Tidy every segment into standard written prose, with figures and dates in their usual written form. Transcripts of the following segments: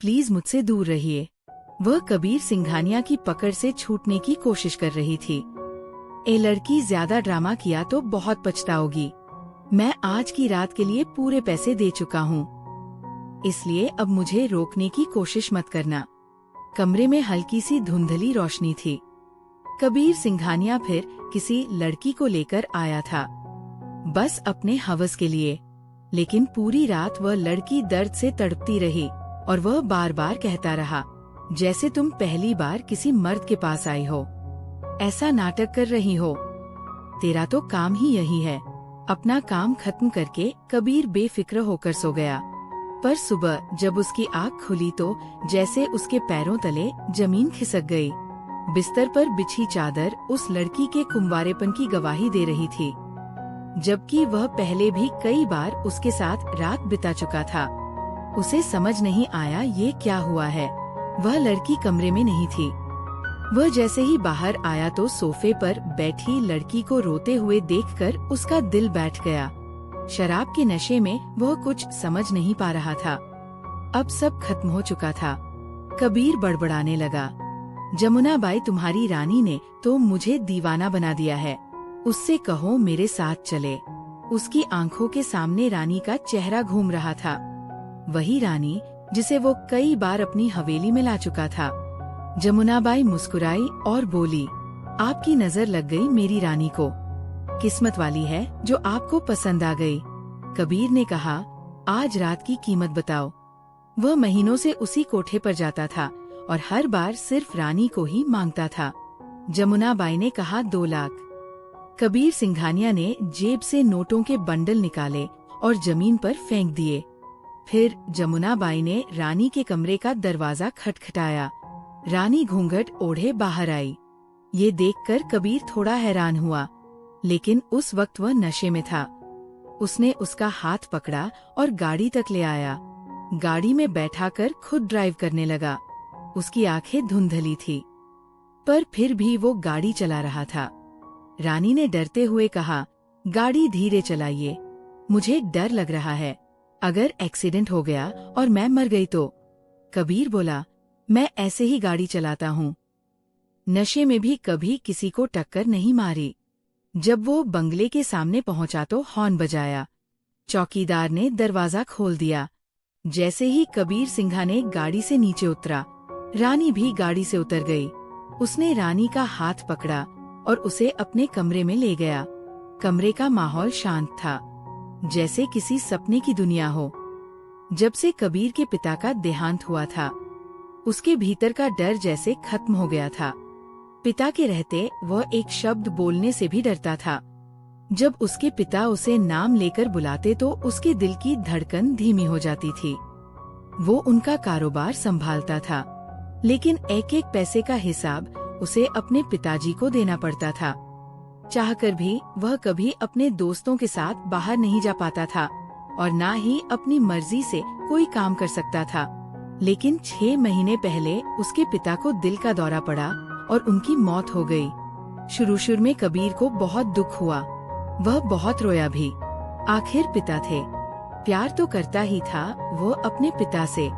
Please मुझसे दूर रहिए। वह कबीर सिंघानिया की पकड़ से छूटने की कोशिश कर रही थी। ए लड़की, ज्यादा ड्रामा किया तो बहुत पछताओगी। मैं आज की रात के लिए पूरे पैसे दे चुका हूँ, इसलिए अब मुझे रोकने की कोशिश मत करना। कमरे में हल्की सी धुंधली रोशनी थी। कबीर सिंघानिया फिर किसी लड़की को लेकर आया था, बस अपने हवस के लिए। लेकिन पूरी रात वह लड़की दर्द से तड़पती रही और वह बार बार कहता रहा, जैसे तुम पहली बार किसी मर्द के पास आई हो, ऐसा नाटक कर रही हो। तेरा तो काम ही यही है। अपना काम खत्म करके कबीर बेफिक्र होकर सो गया। पर सुबह जब उसकी आँख खुली तो जैसे उसके पैरों तले जमीन खिसक गई। बिस्तर पर बिछी चादर उस लड़की के कुंवारेपन की गवाही दे रही थी, जबकि वह पहले भी कई बार उसके साथ रात बिता चुका था। उसे समझ नहीं आया ये क्या हुआ है। वह लड़की कमरे में नहीं थी। वह जैसे ही बाहर आया तो सोफे पर बैठी लड़की को रोते हुए देखकर उसका दिल बैठ गया। शराब के नशे में वह कुछ समझ नहीं पा रहा था। अब सब खत्म हो चुका था। कबीर बड़बड़ाने लगा, जमुना बाई, तुम्हारी रानी ने तो मुझे दीवाना बना दिया है। उससे कहो मेरे साथ चले। उसकी आंखों के सामने रानी का चेहरा घूम रहा था, वही रानी जिसे वो कई बार अपनी हवेली में ला चुका था। जमुनाबाई मुस्कुराई और बोली, आपकी नजर लग गई मेरी रानी को। किस्मत वाली है जो आपको पसंद आ गई। कबीर ने कहा, आज रात की कीमत बताओ। वह महीनों से उसी कोठे पर जाता था और हर बार सिर्फ रानी को ही मांगता था। जमुनाबाई ने कहा, 2 लाख। कबीर सिंघानिया ने जेब से नोटों के बंडल निकाले और जमीन पर फेंक दिए। फिर जमुनाबाई ने रानी के कमरे का दरवाजा खटखटाया। रानी घूंघट ओढ़े बाहर आई। ये देखकर कबीर थोड़ा हैरान हुआ, लेकिन उस वक्त वह नशे में था। उसने उसका हाथ पकड़ा और गाड़ी तक ले आया। गाड़ी में बैठाकर खुद ड्राइव करने लगा। उसकी आंखें धुंधली थी, पर फिर भी वो गाड़ी चला रहा था। रानी ने डरते हुए कहा, गाड़ी धीरे चलाइए, मुझे डर लग रहा है। अगर एक्सीडेंट हो गया और मैं मर गई तो? कबीर बोला, मैं ऐसे ही गाड़ी चलाता हूँ। नशे में भी कभी किसी को टक्कर नहीं मारी। जब वो बंगले के सामने पहुंचा तो हॉर्न बजाया। चौकीदार ने दरवाजा खोल दिया। जैसे ही कबीर सिंघा ने गाड़ी से नीचे उतरा, रानी भी गाड़ी से उतर गई। उसने रानी का हाथ पकड़ा और उसे अपने कमरे में ले गया। कमरे का माहौल शांत था, जैसे किसी सपने की दुनिया हो। जब से कबीर के पिता का देहांत हुआ था, उसके भीतर का डर जैसे खत्म हो गया था। पिता के रहते वह एक शब्द बोलने से भी डरता था। जब उसके पिता उसे नाम लेकर बुलाते तो उसके दिल की धड़कन धीमी हो जाती थी। वो उनका कारोबार संभालता था, लेकिन एक एक पैसे का हिसाब उसे अपने पिताजी को देना पड़ता था। चाहकर भी वह कभी अपने दोस्तों के साथ बाहर नहीं जा पाता था और ना ही अपनी मर्जी से कोई काम कर सकता था। लेकिन 6 महीने पहले उसके पिता को दिल का दौरा पड़ा और उनकी मौत हो गई। शुरू में कबीर को बहुत दुख हुआ, वह बहुत रोया भी। आखिर पिता थे, प्यार तो करता ही था वो अपने पिता से।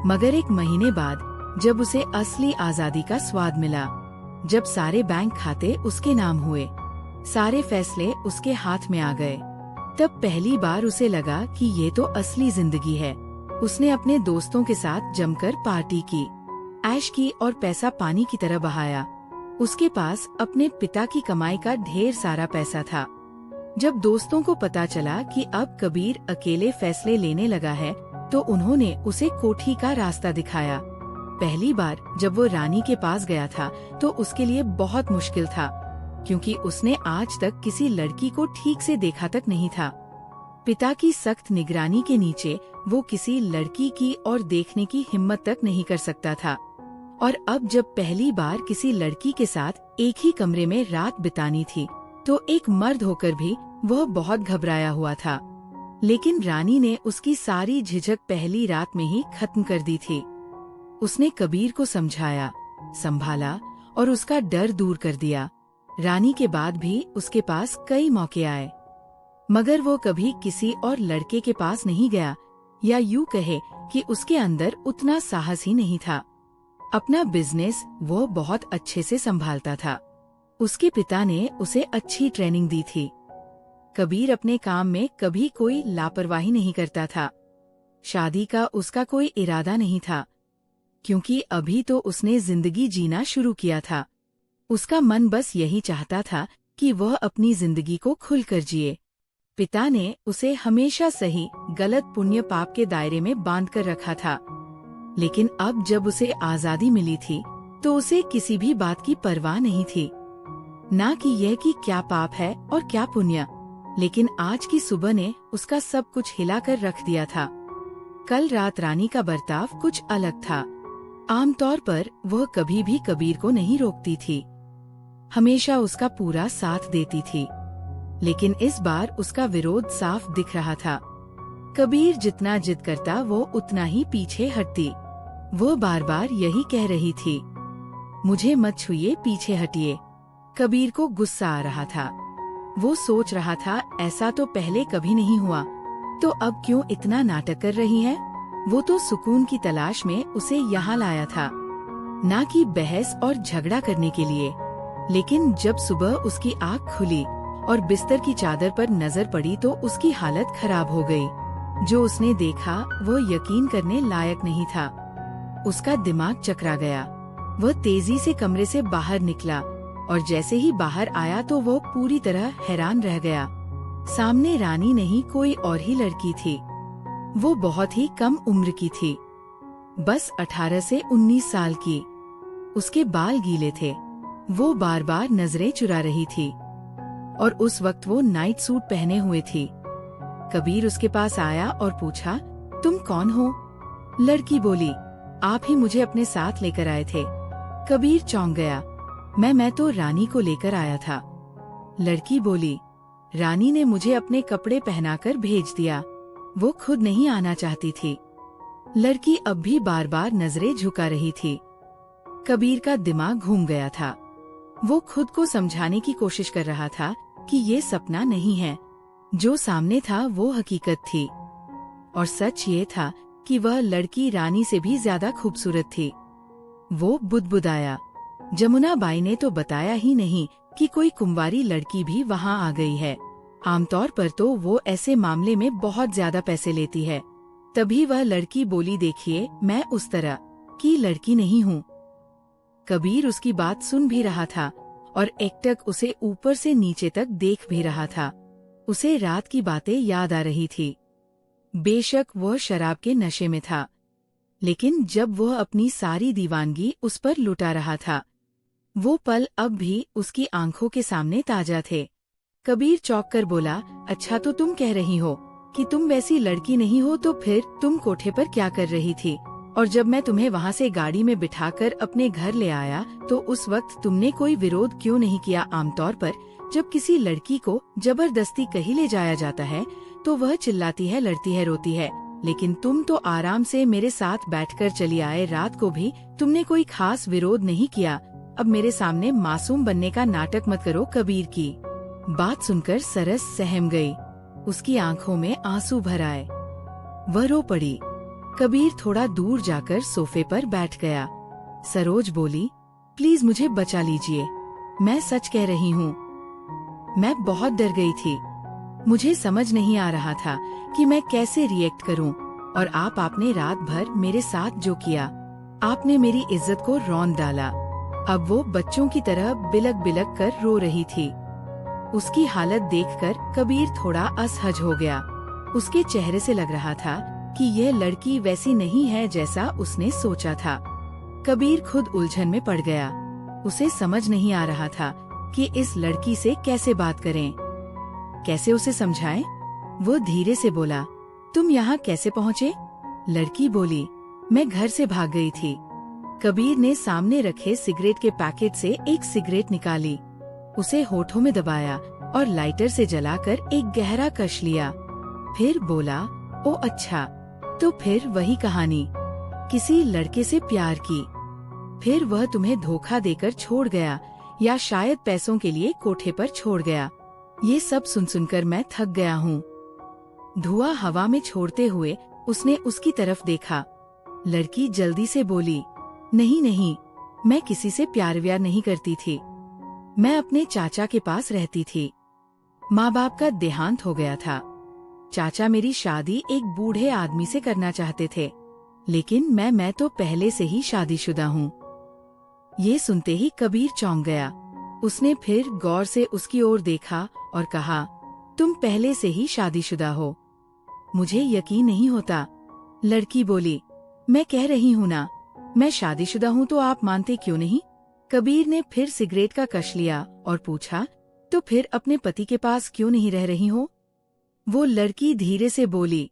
मगर 1 महीने बाद जब उसे असली आजादी का स्वाद मिला, जब सारे बैंक खाते उसके नाम हुए, सारे फैसले उसके हाथ में आ गए, तब पहली बार उसे लगा कि ये तो असली जिंदगी है। उसने अपने दोस्तों के साथ जमकर पार्टी की, ऐश की और पैसा पानी की तरह बहाया। उसके पास अपने पिता की कमाई का ढेर सारा पैसा था। जब दोस्तों को पता चला कि अब कबीर अकेले फैसले लेने लगा है, तो उन्होंने उसे कोठी का रास्ता दिखाया। पहली बार जब वो रानी के पास गया था तो उसके लिए बहुत मुश्किल था, क्योंकि उसने आज तक किसी लड़की को ठीक से देखा तक नहीं था। पिता की सख्त निगरानी के नीचे वो किसी लड़की की और देखने की हिम्मत तक नहीं कर सकता था। और अब जब पहली बार किसी लड़की के साथ एक ही कमरे में रात बितानी थी, तो एक मर्द होकर भी वह बहुत घबराया हुआ था। लेकिन रानी ने उसकी सारी झिझक पहली रात में ही खत्म कर दी थी। उसने कबीर को समझाया, संभाला और उसका डर दूर कर दिया। रानी के बाद भी उसके पास कई मौके आए, मगर वो कभी किसी और लड़के के पास नहीं गया या यूं कहे कि उसके अंदर उतना साहस ही नहीं था। अपना बिजनेस वो बहुत अच्छे से संभालता था। उसके पिता ने उसे अच्छी ट्रेनिंग दी थी। कबीर अपने काम में कभी कोई लापरवाही नहीं करता था। शादी का उसका कोई इरादा नहीं था, क्योंकि अभी तो उसने जिंदगी जीना शुरू किया था। उसका मन बस यही चाहता था कि वह अपनी जिंदगी को खुलकर जिए। पिता ने उसे हमेशा सही गलत पुण्य पाप के दायरे में बांध कर रखा था, लेकिन अब जब उसे आजादी मिली थी तो उसे किसी भी बात की परवाह नहीं थी, ना कि यह कि क्या पाप है और क्या पुण्य। लेकिन आज की सुबह ने उसका सब कुछ हिलाकर रख दिया था। कल रात रानी का बर्ताव कुछ अलग था। आमतौर पर वह कभी भी कबीर को नहीं रोकती थी, हमेशा उसका पूरा साथ देती थी, लेकिन इस बार उसका विरोध साफ दिख रहा था। कबीर जितना जिद करता वो उतना ही पीछे हटती। वो बार बार यही कह रही थी, मुझे मत छुइए, पीछे हटिए। कबीर को गुस्सा आ रहा था। वो सोच रहा था ऐसा तो पहले कभी नहीं हुआ, तो अब क्यों इतना नाटक कर रही है। वो तो सुकून की तलाश में उसे यहाँ लाया था, ना कि बहस और झगड़ा करने के लिए। लेकिन जब सुबह उसकी आँख खुली और बिस्तर की चादर पर नजर पड़ी तो उसकी हालत खराब हो गई। जो उसने देखा वो यकीन करने लायक नहीं था। उसका दिमाग चकरा गया। वह तेजी से कमरे से बाहर निकला और जैसे ही बाहर आया तो वो पूरी तरह हैरान रह गया। सामने रानी नहीं, कोई और ही लड़की थी। वो बहुत ही कम उम्र की थी, बस 18 से 19 साल की। उसके बाल गीले थे। वो बार बार नजरें चुरा रही थी और उस वक्त वो नाइट सूट पहने हुए थी। कबीर उसके पास आया और पूछा, तुम कौन हो? लड़की बोली, आप ही मुझे अपने साथ लेकर आए थे। कबीर चौंक गया। मैं तो रानी को लेकर आया था। लड़की बोली, रानी ने मुझे अपने कपड़े पहनाकर भेज दिया, वो खुद नहीं आना चाहती थी। लड़की अब भी बार बार नजरें झुका रही थी। कबीर का दिमाग घूम गया था। वो खुद को समझाने की कोशिश कर रहा था कि ये सपना नहीं है, जो सामने था वो हकीकत थी। और सच ये था कि वह लड़की रानी से भी ज्यादा खूबसूरत थी। वो बुदबुदाया, जमुना बाई ने तो बताया ही नहीं कि कोई कुंवारी लड़की भी वहाँ आ गई है। आमतौर पर तो वो ऐसे मामले में बहुत ज्यादा पैसे लेती है। तभी वह लड़की बोली, देखिए मैं उस तरह की लड़की नहीं हूँ। कबीर उसकी बात सुन भी रहा था और एकटक उसे ऊपर से नीचे तक देख भी रहा था। उसे रात की बातें याद आ रही थी। बेशक वह शराब के नशे में था, लेकिन जब वह अपनी सारी दीवानगी उस पर लुटा रहा था, वो पल अब भी उसकी आंखों के सामने ताजा थे। कबीर चौंक कर बोला, अच्छा तो तुम कह रही हो कि तुम वैसी लड़की नहीं हो, तो फिर तुम कोठे पर क्या कर रही थी? और जब मैं तुम्हें वहाँ से गाड़ी में बिठाकर अपने घर ले आया तो उस वक्त तुमने कोई विरोध क्यों नहीं किया? आमतौर पर जब किसी लड़की को जबरदस्ती कहीं ले जाया जाता है तो वह चिल्लाती है, लड़ती है, रोती है, लेकिन तुम तो आराम से मेरे साथ बैठकर चली आए। रात को भी तुमने कोई खास विरोध नहीं किया। अब मेरे सामने मासूम बनने का नाटक मत करो। कबीर की बात सुनकर सरस सहम गई। उसकी आंखों में आंसू भर आए। वह रो पड़ी। कबीर थोड़ा दूर जाकर सोफे पर बैठ गया। सरोज बोली, प्लीज मुझे बचा लीजिए, मैं सच कह रही हूँ। मैं बहुत डर गई थी। मुझे समझ नहीं आ रहा था कि मैं कैसे रिएक्ट करूं, और आपने रात भर मेरे साथ जो किया, आपने मेरी इज्जत को रौंद डाला। अब वो बच्चों की तरह बिलक बिलक कर रो रही थी। उसकी हालत देखकर कबीर थोड़ा असहज हो गया। उसके चेहरे से लग रहा था कि यह लड़की वैसी नहीं है जैसा उसने सोचा था। कबीर खुद उलझन में पड़ गया। उसे समझ नहीं आ रहा था कि इस लड़की से कैसे बात करें, कैसे उसे समझाएं। वो धीरे से बोला, तुम यहाँ कैसे पहुँचे? लड़की बोली, मैं घर से भाग गई थी। कबीर ने सामने रखे सिगरेट के पैकेट से एक सिगरेट निकाली, उसे होठों में दबाया और लाइटर से जलाकर एक गहरा कश लिया। फिर बोला, ओ अच्छा, तो फिर वही कहानी, किसी लड़के से प्यार की, फिर वह तुम्हें धोखा देकर छोड़ गया, या शायद पैसों के लिए कोठे पर छोड़ गया। ये सब सुन सुनकर मैं थक गया हूँ। धुआं हवा में छोड़ते हुए उसने उसकी तरफ देखा। लड़की जल्दी से बोली, नहीं नहीं, मैं किसी से प्यार व्यार नहीं करती थी। मैं अपने चाचा के पास रहती थी। माँ बाप का देहांत हो गया था। चाचा मेरी शादी एक बूढ़े आदमी से करना चाहते थे, लेकिन मैं तो पहले से ही शादीशुदा हूँ। ये सुनते ही कबीर चौंक गया। उसने फिर गौर से उसकी ओर देखा और कहा, तुम पहले से ही शादीशुदा हो? मुझे यकीन नहीं होता। लड़की बोली, मैं कह रही हूँ ना, मैं शादीशुदा हूँ, तो आप मानते क्यों नहीं? कबीर ने फिर सिगरेट का कश लिया और पूछा, तो फिर अपने पति के पास क्यों नहीं रह रही हो? वो लड़की धीरे से बोली,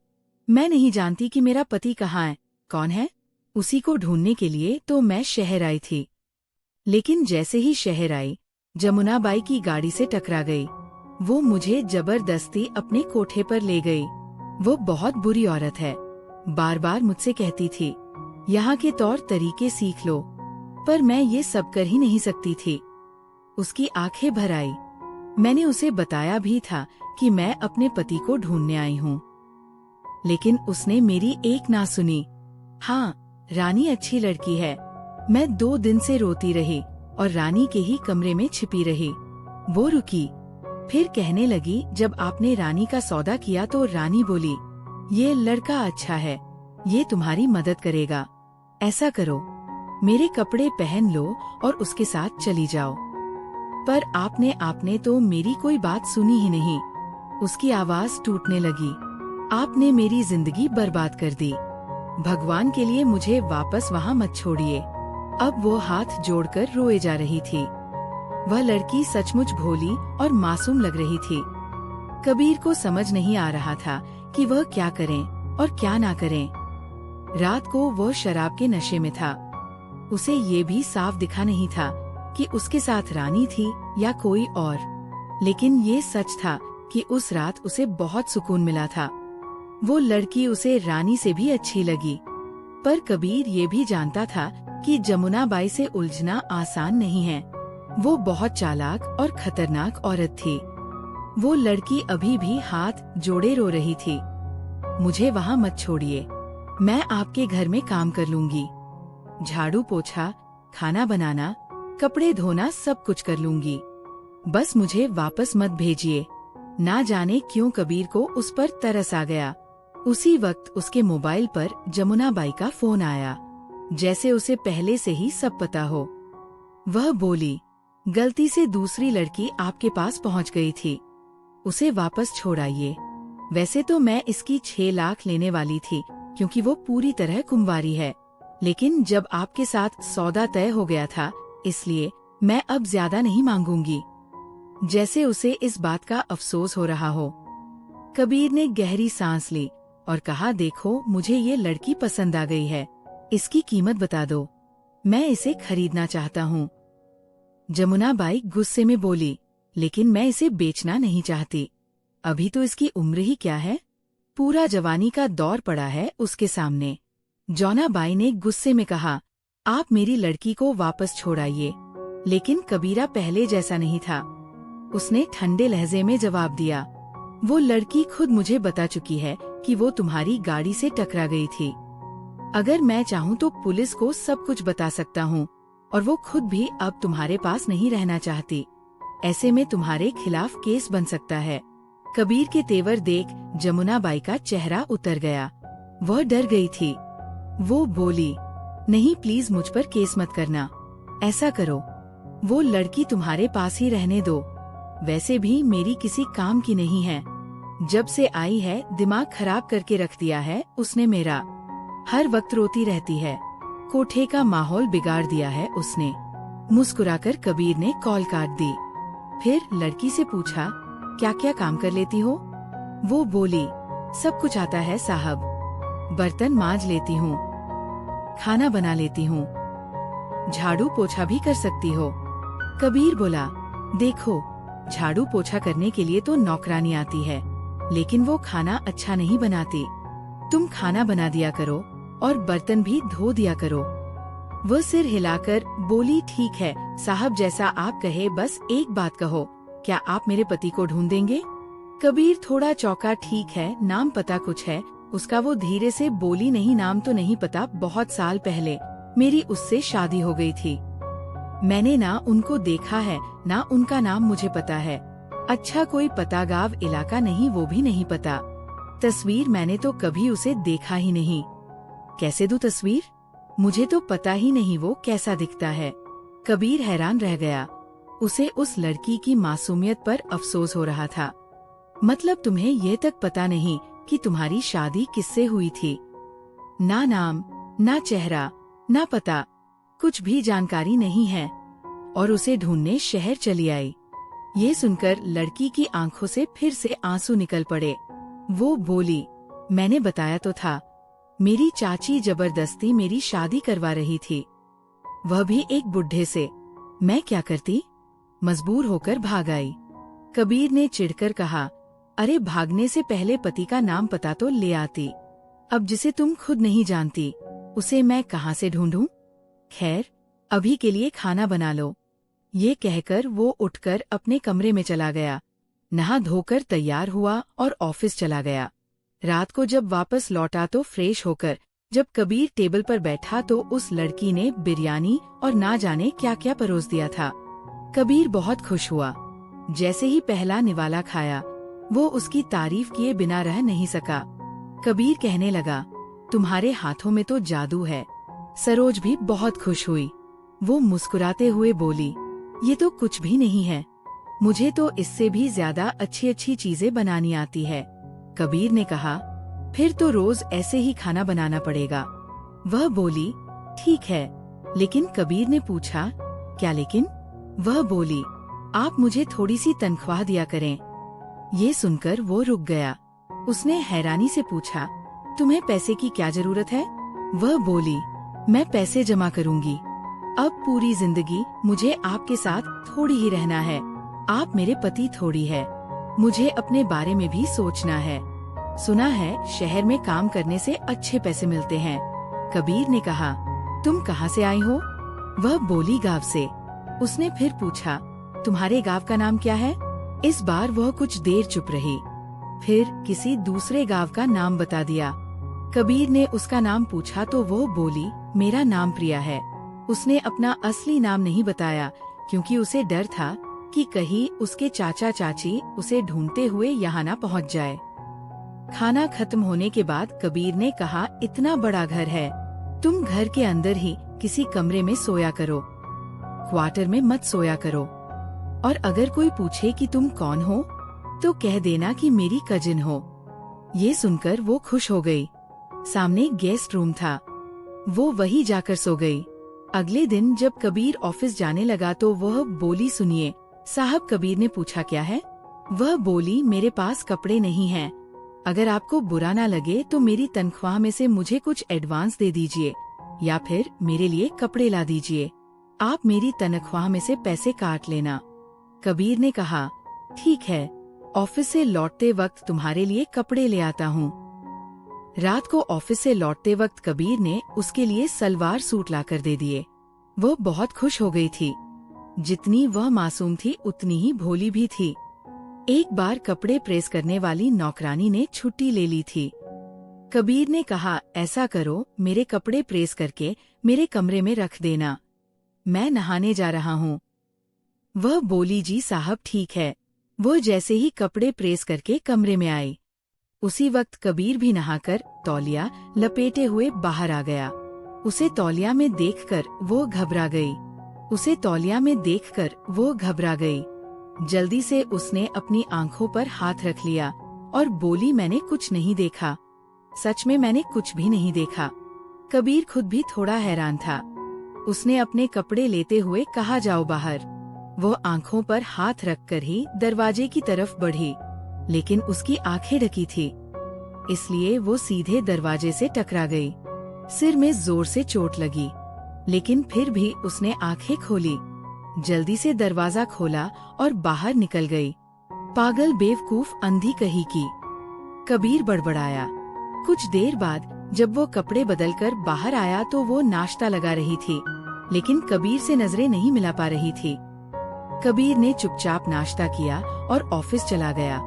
मैं नहीं जानती कि मेरा पति कहाँ है, कौन है। उसी को ढूंढने के लिए तो मैं शहर आई थी। लेकिन जैसे ही शहर आई, जमुनाबाई की गाड़ी से टकरा गई। वो मुझे जबरदस्ती अपने कोठे पर ले गई। वो बहुत बुरी औरत है। बार बार मुझसे कहती थी, यहाँ के तौर तरीके सीख लो, पर मैं ये सब कर ही नहीं सकती थी। उसकी आंखें भर आई। मैंने उसे बताया भी था कि मैं अपने पति को ढूंढने आई हूँ, लेकिन उसने मेरी एक ना सुनी। हाँ, रानी अच्छी लड़की है। मैं 2 दिन से रोती रही और रानी के ही कमरे में छिपी रही। वो रुकी, फिर कहने लगी, जब आपने रानी का सौदा किया तो रानी बोली, ये लड़का अच्छा है, ये तुम्हारी मदद करेगा। ऐसा करो, मेरे कपड़े पहन लो और उसके साथ चली जाओ। पर आपने तो मेरी कोई बात सुनी ही नहीं। उसकी आवाज टूटने लगी। आपने मेरी जिंदगी बर्बाद कर दी। भगवान के लिए मुझे वापस वहाँ मत छोड़िए। अब वो हाथ जोड़कर रोए जा रही थी। वह लड़की सचमुच भोली और मासूम लग रही थी। कबीर को समझ नहीं आ रहा था कि वह क्या करें और क्या ना करें। रात को वह शराब के नशे में था। उसे ये भी साफ दिखा नहीं था कि उसके साथ रानी थी या कोई और, लेकिन ये सच था कि उस रात उसे बहुत सुकून मिला था। वो लड़की उसे रानी से भी अच्छी लगी। पर कबीर ये भी जानता था कि जमुनाबाई से उलझना आसान नहीं है। वो बहुत चालाक और खतरनाक औरत थी। वो लड़की अभी भी हाथ जोड़े रो रही थी। मुझे वहाँ मत छोड़िए, मैं आपके घर में काम कर लूंगी। झाड़ू पोछा, खाना बनाना, कपड़े धोना सब कुछ कर लूंगी। बस मुझे वापस मत भेजिए। ना जाने क्यों कबीर को उस पर तरस आ गया। उसी वक्त उसके मोबाइल पर जमुनाबाई का फोन आया, जैसे उसे पहले से ही सब पता हो। वह बोली, गलती से दूसरी लड़की आपके पास पहुंच गई थी, उसे वापस छोड़ाइए। वैसे तो मैं इसकी 6 लाख लेने वाली थी, क्योंकि वो पूरी तरह कुंवारी है, लेकिन जब आपके साथ सौदा तय हो गया था, इसलिए मैं अब ज्यादा नहीं मांगूंगी। जैसे उसे इस बात का अफसोस हो रहा हो। कबीर ने गहरी सांस ली और कहा, देखो, मुझे ये लड़की पसंद आ गई है, इसकी कीमत बता दो, मैं इसे खरीदना चाहता हूँ। जमुनाबाई गुस्से में बोली, लेकिन मैं इसे बेचना नहीं चाहती। अभी तो इसकी उम्र ही क्या है, पूरा जवानी का दौर पड़ा है उसके सामने। जौनाबाई ने गुस्से में कहा, आप मेरी लड़की को वापस छोड़ाइए। लेकिन कबीरा पहले जैसा नहीं था। उसने ठंडे लहजे में जवाब दिया, वो लड़की खुद मुझे बता चुकी है कि वो तुम्हारी गाड़ी से टकरा गई थी। अगर मैं चाहूँ तो पुलिस को सब कुछ बता सकता हूँ, और वो खुद भी अब तुम्हारे पास नहीं रहना चाहती। ऐसे में तुम्हारे खिलाफ केस बन सकता है। कबीर के तेवर देख जमुनाबाई का चेहरा उतर गया। वह डर गई थी। वो बोली, नहीं, प्लीज मुझ पर केस मत करना। ऐसा करो, वो लड़की तुम्हारे पास ही रहने दो। वैसे भी मेरी किसी काम की नहीं है। जब से आई है दिमाग खराब करके रख दिया है उसने मेरा। हर वक्त रोती रहती है। कोठे का माहौल बिगाड़ दिया है उसने। मुस्कुराकर कबीर ने कॉल काट दी। फिर लड़की से पूछा, क्या क्या काम कर लेती हो? वो बोली, सब कुछ आता है साहब। बर्तन मांज लेती हूँ, खाना बना लेती हूँ, झाड़ू पोछा भी कर सकती हो। कबीर बोला, देखो, झाड़ू पोछा करने के लिए तो नौकरानी आती है, लेकिन वो खाना अच्छा नहीं बनाती। तुम खाना बना दिया करो और बर्तन भी धो दिया करो। वह सिर हिलाकर बोली, ठीक है साहब, जैसा आप कहे। बस एक बात कहो, क्या आप मेरे पति को ढूंढ देंगे? कबीर थोड़ा चौंका। ठीक है, नाम पता कुछ है उसका वो धीरे से बोली, नहीं नाम तो नहीं पता, बहुत साल पहले मेरी उससे शादी हो गई थी। मैंने ना उनको देखा है ना उनका नाम मुझे पता है। अच्छा कोई पता गाँव इलाका नहीं वो भी नहीं पता। तस्वीर मैंने तो कभी उसे देखा ही नहीं। कैसे दूं तस्वीर? मुझे तो पता ही नहीं वो कैसा दिखता है। कबीर हैरान रह गया। उसे उस लड़की की मासूमियत पर अफसोस हो रहा था। मतलब तुम्हें ये तक पता नहीं कि तुम्हारी शादी किससे हुई थी? ना नाम, ना चेहरा, ना पता, कुछ भी जानकारी नहीं है। और उसे ढूंढने शहर चली आई। ये सुनकर लड़की की आंखों से फिर से आंसू निकल पड़े। वो बोली, मैंने बताया तो था, मेरी चाची जबरदस्ती मेरी शादी करवा रही थी, वह भी एक बुढ़े से। मैं क्या करती? मजबूर होकर भाग आई। कबीर ने चिढ़कर कहा, अरे भागने से पहले पति का नाम पता तो ले आती। अब जिसे तुम खुद नहीं जानती उसे मैं कहाँ से ढूंढूं? खैर अभी के लिए खाना बना लो। ये कहकर वो उठकर अपने कमरे में चला गया, नहा धोकर तैयार हुआ और ऑफिस चला गया। रात को जब वापस लौटा तो फ्रेश होकर जब कबीर टेबल पर बैठा तो उस लड़की ने बिरयानी और ना जाने क्या क्या परोस दिया था। कबीर बहुत खुश हुआ। जैसे ही पहला निवाला खाया वो उसकी तारीफ किए बिना रह नहीं सका। कबीर कहने लगा, तुम्हारे हाथों में तो जादू है। सरोज भी बहुत खुश हुई। वो मुस्कुराते हुए बोली, ये तो कुछ भी नहीं है, मुझे तो इससे भी ज्यादा अच्छी अच्छी चीजें बनानी आती है। कबीर ने कहा, फिर तो रोज ऐसे ही खाना बनाना पड़ेगा। वह बोली, ठीक है, लेकिन कबीर ने पूछा, क्या लेकिन? वह बोली, आप मुझे थोड़ी सी तनख्वाह दिया करें। ये सुनकर वो रुक गया। उसने हैरानी से पूछा, तुम्हें पैसे की क्या जरूरत है? वह बोली, मैं पैसे जमा करूंगी। अब पूरी जिंदगी मुझे आपके साथ थोड़ी ही रहना है। आप मेरे पति थोड़ी है, मुझे अपने बारे में भी सोचना है। सुना है शहर में काम करने से अच्छे पैसे मिलते हैं। कबीर ने कहा, तुम कहाँ से आई हो? वह बोली, गाँव से। उसने फिर पूछा, तुम्हारे गाँव का नाम क्या है? इस बार वह कुछ देर चुप रही, फिर किसी दूसरे गाँव का नाम बता दिया। कबीर ने उसका नाम पूछा तो वो बोली, मेरा नाम प्रिया है। उसने अपना असली नाम नहीं बताया क्योंकि उसे डर था कि कहीं उसके चाचा चाची उसे ढूंढते हुए यहाँ न पहुँच जाए। खाना खत्म होने के बाद कबीर ने कहा, इतना बड़ा घर है, तुम घर के अंदर ही किसी कमरे में सोया करो, क्वार्टर में मत सोया करो। और अगर कोई पूछे कि तुम कौन हो तो कह देना कि मेरी कजिन हो। ये सुनकर वो खुश हो गई। सामने गेस्ट रूम था, वो वही जाकर सो गई। अगले दिन जब कबीर ऑफिस जाने लगा तो वह बोली, सुनिए साहब। कबीर ने पूछा, क्या है? वह बोली, मेरे पास कपड़े नहीं हैं। अगर आपको बुरा ना लगे तो मेरी तनख्वाह में से मुझे कुछ एडवांस दे दीजिए या फिर मेरे लिए कपड़े ला दीजिए। आप मेरी तनख्वाह में से पैसे काट लेना। कबीर ने कहा, ठीक है, ऑफिस से लौटते वक्त तुम्हारे लिए कपड़े ले आता हूँ। रात को ऑफिस से लौटते वक्त कबीर ने उसके लिए सलवार सूट लाकर दे दिए। वो बहुत खुश हो गई थी। जितनी वह मासूम थी उतनी ही भोली भी थी। एक बार कपड़े प्रेस करने वाली नौकरानी ने छुट्टी ले ली थी। कबीर ने कहा, ऐसा करो, मेरे कपड़े प्रेस करके मेरे कमरे में रख देना, मैं नहाने जा रहा हूँ। वह बोली, जी साहब ठीक है। वो जैसे ही कपड़े प्रेस करके कमरे में आई, उसी वक्त कबीर भी नहाकर तौलिया लपेटे हुए बाहर आ गया। उसे तौलिया में देखकर वो घबरा गई। जल्दी से उसने अपनी आंखों पर हाथ रख लिया और बोली, मैंने कुछ नहीं देखा, सच में मैंने कुछ भी नहीं देखा। कबीर खुद भी थोड़ा हैरान था। उसने अपने कपड़े लेते हुए कहा, जाओ बाहर। वो आंखों पर हाथ रखकर ही दरवाजे की तरफ बढ़ी, लेकिन उसकी आंखें ढकी थी, इसलिए वो सीधे दरवाजे से टकरा गई। सिर में जोर से चोट लगी, लेकिन फिर भी उसने आंखें खोली। जल्दी से दरवाजा खोला और बाहर निकल गई। पागल, बेवकूफ, अंधी कहीं की। कबीर बड़बड़ाया। कुछ देर बाद जब वो कपड़े बदलकर बाहर आया तो वो नाश्ता लगा रही थी, लेकिन कबीर से नजरें नहीं मिला पा रही थी। कबीर ने चुपचाप नाश्ता किया और ऑफिस चला गया।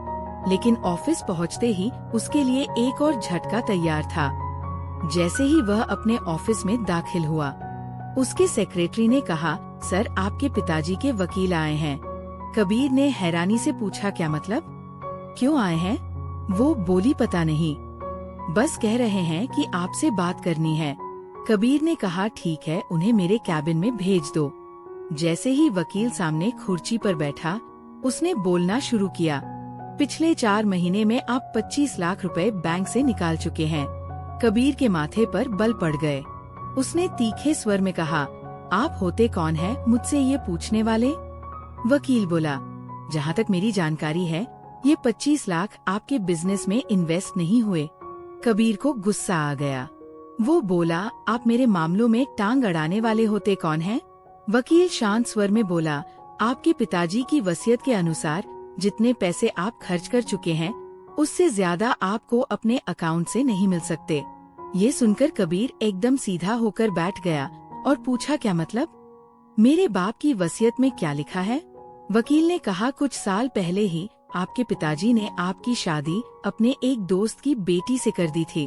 लेकिन ऑफिस पहुंचते ही उसके लिए एक और झटका तैयार था। जैसे ही वह अपने ऑफिस में दाखिल हुआ, उसके सेक्रेटरी ने कहा, सर आपके पिताजी के वकील आए हैं। कबीर ने हैरानी से पूछा, क्या मतलब, क्यों आए हैं? वो बोली, पता नहीं, बस कह रहे हैं कि आपसे बात करनी है। कबीर ने कहा, ठीक है, उन्हें मेरे कैबिन में भेज दो। जैसे ही वकील सामने कुर्सी पर बैठा, उसने बोलना शुरू किया, पिछले 4 महीने में आप 25 लाख रुपए बैंक से निकाल चुके हैं। कबीर के माथे पर बल पड़ गए। उसने तीखे स्वर में कहा, आप होते कौन हैं मुझसे ये पूछने वाले? वकील बोला, जहाँ तक मेरी जानकारी है, ये 25 लाख आपके बिजनेस में इन्वेस्ट नहीं हुए। कबीर को गुस्सा आ गया। वो बोला, आप मेरे मामलों में टांग अड़ाने वाले होते कौन हैं? वकील शांत स्वर में बोला, आपके पिताजी की वसीयत के अनुसार जितने पैसे आप खर्च कर चुके हैं, उससे ज्यादा आपको अपने अकाउंट से नहीं मिल सकते। ये सुनकर कबीर एकदम सीधा होकर बैठ गया और पूछा, क्या मतलब? मेरे बाप की वसीयत में क्या लिखा है? वकील ने कहा, कुछ साल पहले ही आपके पिताजी ने आपकी शादी अपने एक दोस्त की बेटी से कर दी थी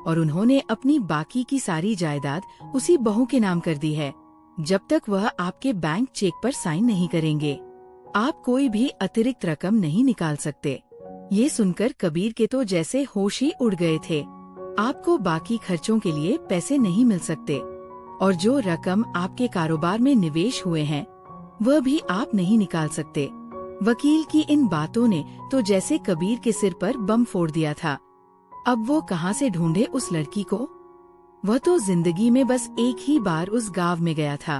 और उन्होंने अपनी बाकी की सारी जायदाद उसी बहू के नाम कर दी है, जब तक वह आपके बैंक चेक पर साइन नहीं करेंगे। आप कोई भी अतिरिक्त रकम नहीं निकाल सकते। ये सुनकर कबीर के तो जैसे होश ही उड़ गए थे। आपको बाकी खर्चों के लिए पैसे नहीं मिल सकते और जो रकम आपके कारोबार में निवेश हुए हैं, वह भी आप नहीं निकाल सकते। वकील की इन बातों ने तो जैसे कबीर के सिर पर बम फोड़ दिया था। अब वो कहाँ से ढूंढे उस लड़की को? वह तो जिंदगी में बस एक ही बार उस गांव में गया था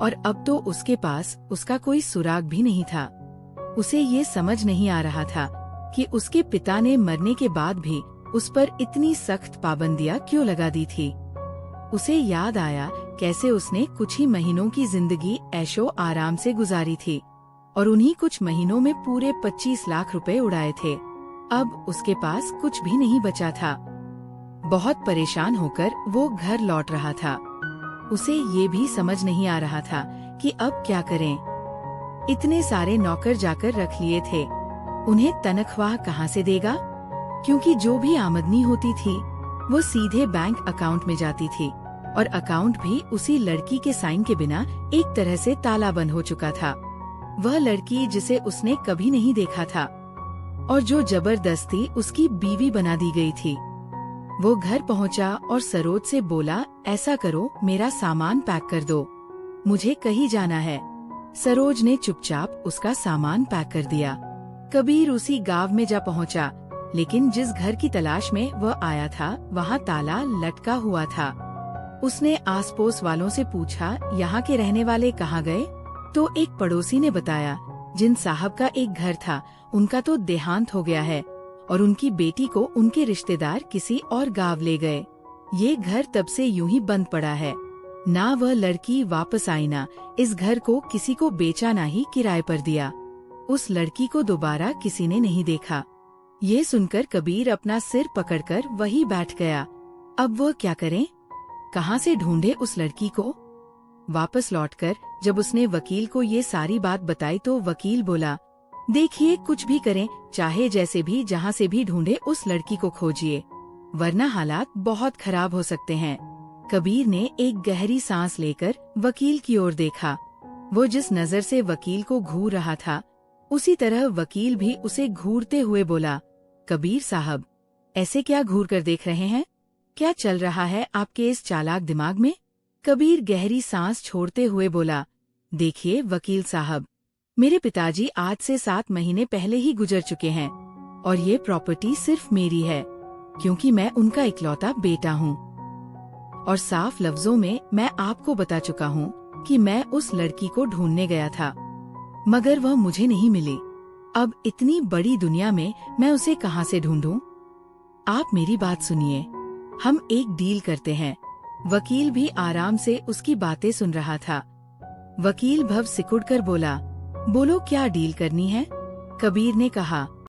और अब तो उसके पास उसका कोई सुराग भी नहीं था। उसे ये समझ नहीं आ रहा था कि उसके पिता ने मरने के बाद भी उस पर इतनी सख्त पाबंदियां क्यों लगा दी थी। उसे याद आया कैसे उसने कुछ ही महीनों की जिंदगी ऐशो आराम से गुजारी थी और उन्हीं कुछ महीनों में पूरे 25 लाख रुपए उड़ाए थे। अब उसके पास कुछ भी नहीं बचा था। बहुत परेशान होकर वो घर लौट रहा था। उसे ये भी समझ नहीं आ रहा था कि अब क्या करें। इतने सारे नौकर जाकर रख लिए थे, उन्हें तनख्वाह कहाँ से देगा? क्योंकि जो भी आमदनी होती थी वो सीधे बैंक अकाउंट में जाती थी और अकाउंट भी उसी लड़की के साइन के बिना एक तरह से ताला बंद हो चुका था। वह लड़की जिसे उसने कभी नहीं देखा था और जो जबरदस्ती उसकी बीवी बना दी गई थी। वो घर पहुंचा और सरोज से बोला, ऐसा करो, मेरा सामान पैक कर दो, मुझे कहीं जाना है। सरोज ने चुपचाप उसका सामान पैक कर दिया। कबीर उसी गांव में जा पहुंचा, लेकिन जिस घर की तलाश में वह आया था वहाँ ताला लटका हुआ था। उसने आस पड़ोस वालों से पूछा, यहाँ के रहने वाले कहाँ गए? तो एक पड़ोसी ने बताया, जिन साहब का एक घर था उनका तो देहांत हो गया है और उनकी बेटी को उनके रिश्तेदार किसी और गांव ले गए। ये घर तब से यूं ही बंद पड़ा है, ना वह लड़की वापस आई, ना इस घर को किसी को बेचा, ना ही किराए पर दिया। उस लड़की को दोबारा किसी ने नहीं देखा। ये सुनकर कबीर अपना सिर पकड़कर वहीं बैठ गया। अब वह क्या करे? कहाँ से ढूंढे उस लड़की को? वापस लौटकर जब उसने वकील को ये सारी बात बताई तो वकील बोला, देखिए, कुछ भी करें, चाहे जैसे भी जहाँ से भी ढूंढे उस लड़की को खोजिए, वरना हालात बहुत खराब हो सकते हैं। कबीर ने एक गहरी सांस लेकर वकील की ओर देखा। वो जिस नजर से वकील को घूर रहा था, उसी तरह वकील भी उसे घूरते हुए बोला, कबीर साहब, ऐसे क्या घूर कर देख रहे हैं? क्या चल रहा है आपके इस चालाक दिमाग में? कबीर गहरी सांस छोड़ते हुए बोला, देखिए वकील साहब, मेरे पिताजी आज से 7 महीने पहले ही गुजर चुके हैं और ये प्रॉपर्टी सिर्फ मेरी है, क्योंकि मैं उनका इकलौता बेटा हूँ। और साफ लफ्जों में मैं आपको बता चुका हूँ कि मैं उस लड़की को ढूंढने गया था, मगर वह मुझे नहीं मिली। अब इतनी बड़ी दुनिया में मैं उसे कहाँ से ढूंढूं? आप मेरी बात सुनिए, हम एक डील करते हैं। वकील भी आराम से उसकी बातें सुन रहा था। वकील भव सिकुड़कर बोला, बोलो क्या डील करनी है? कबीर ने कहा,